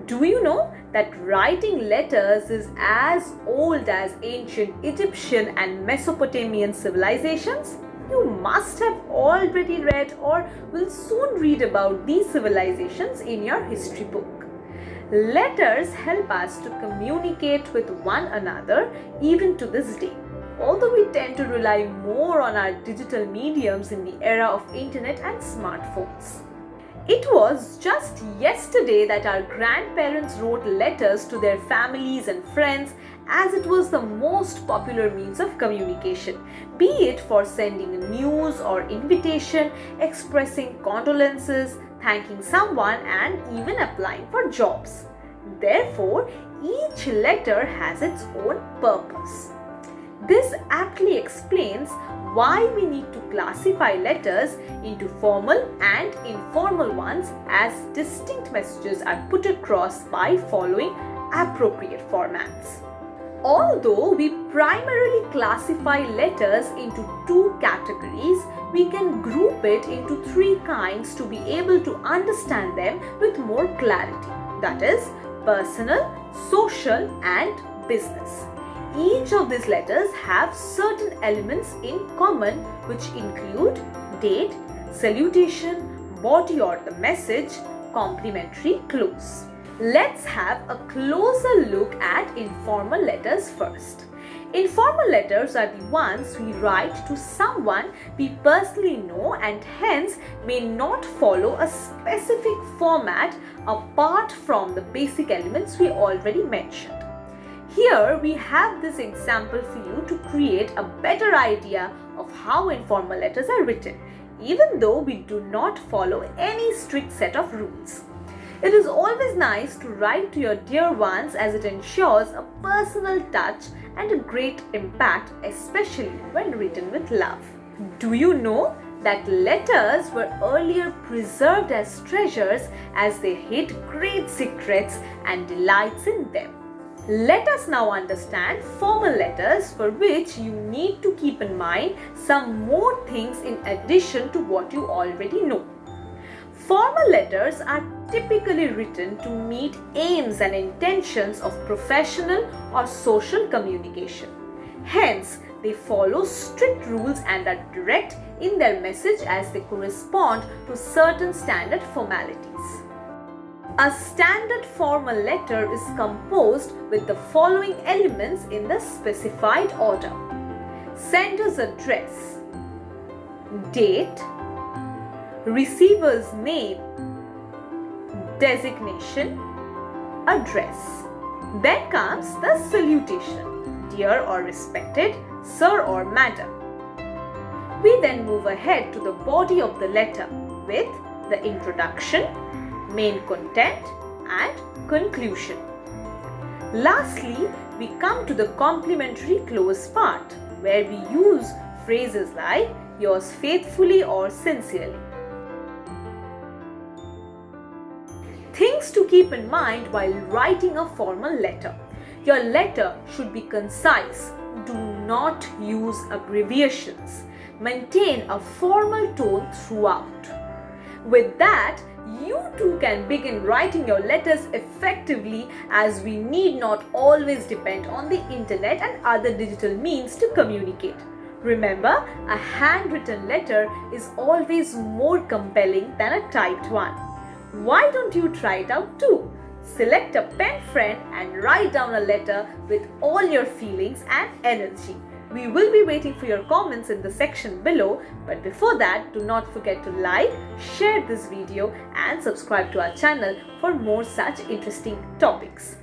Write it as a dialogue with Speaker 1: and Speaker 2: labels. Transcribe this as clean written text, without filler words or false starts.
Speaker 1: Do you know that writing letters is as old as ancient Egyptian and Mesopotamian civilizations? You must have already read or will soon read about these civilizations in your history book. Letters help us to communicate with one another even to this day. Although we tend to rely more on our digital mediums in the era of internet and smartphones. It was just yesterday that our grandparents wrote letters to their families and friends, as it was the most popular means of communication, be it for sending news or invitation, expressing condolences, thanking someone, and even applying for jobs. Therefore, each letter has its own purpose. This aptly explains why we need to classify letters into formal and informal ones, as distinct messages are put across by following appropriate formats. Although we primarily classify letters into two categories, we can group it into three kinds to be able to understand them with more clarity. That is, personal, social, and business. Each of these letters have certain elements in common, which include date, salutation, body or the message, complimentary close. Let's have a closer look at informal letters first. Informal letters are the ones we write to someone we personally know and hence may not follow a specific format apart from the basic elements we already mentioned. Here we have this example for you to create a better idea of how informal letters are written, even though we do not follow any strict set of rules. It is always nice to write to your dear ones, as it ensures a personal touch and a great impact, especially when written with love. Do you know that letters were earlier preserved as treasures, as they hid great secrets and delights in them? Let us now understand formal letters, for which you need to keep in mind some more things in addition to what you already know. Formal letters are typically written to meet aims and intentions of professional or social communication. Hence, they follow strict rules and are direct in their message, as they correspond to certain standard formalities. A standard formal letter is composed with the following elements in the specified order: sender's address, date, receiver's name, designation, address. Then comes the salutation: dear or respected, sir or madam. We then move ahead to the body of the letter with the introduction, main content, and conclusion. Lastly, we come to the complimentary close part, where we use phrases like yours faithfully or sincerely. Things to keep in mind while writing a formal letter. Your letter should be concise. Do not use abbreviations. Maintain a formal tone throughout. With that, you too can begin writing your letters effectively, as we need not always depend on the internet and other digital means to communicate. Remember, a handwritten letter is always more compelling than a typed one. Why don't you try it out too? Select a pen friend and write down a letter with all your feelings and energy. We will be waiting for your comments in the section below, but before that, do not forget to like, share this video and subscribe to our channel for more such interesting topics.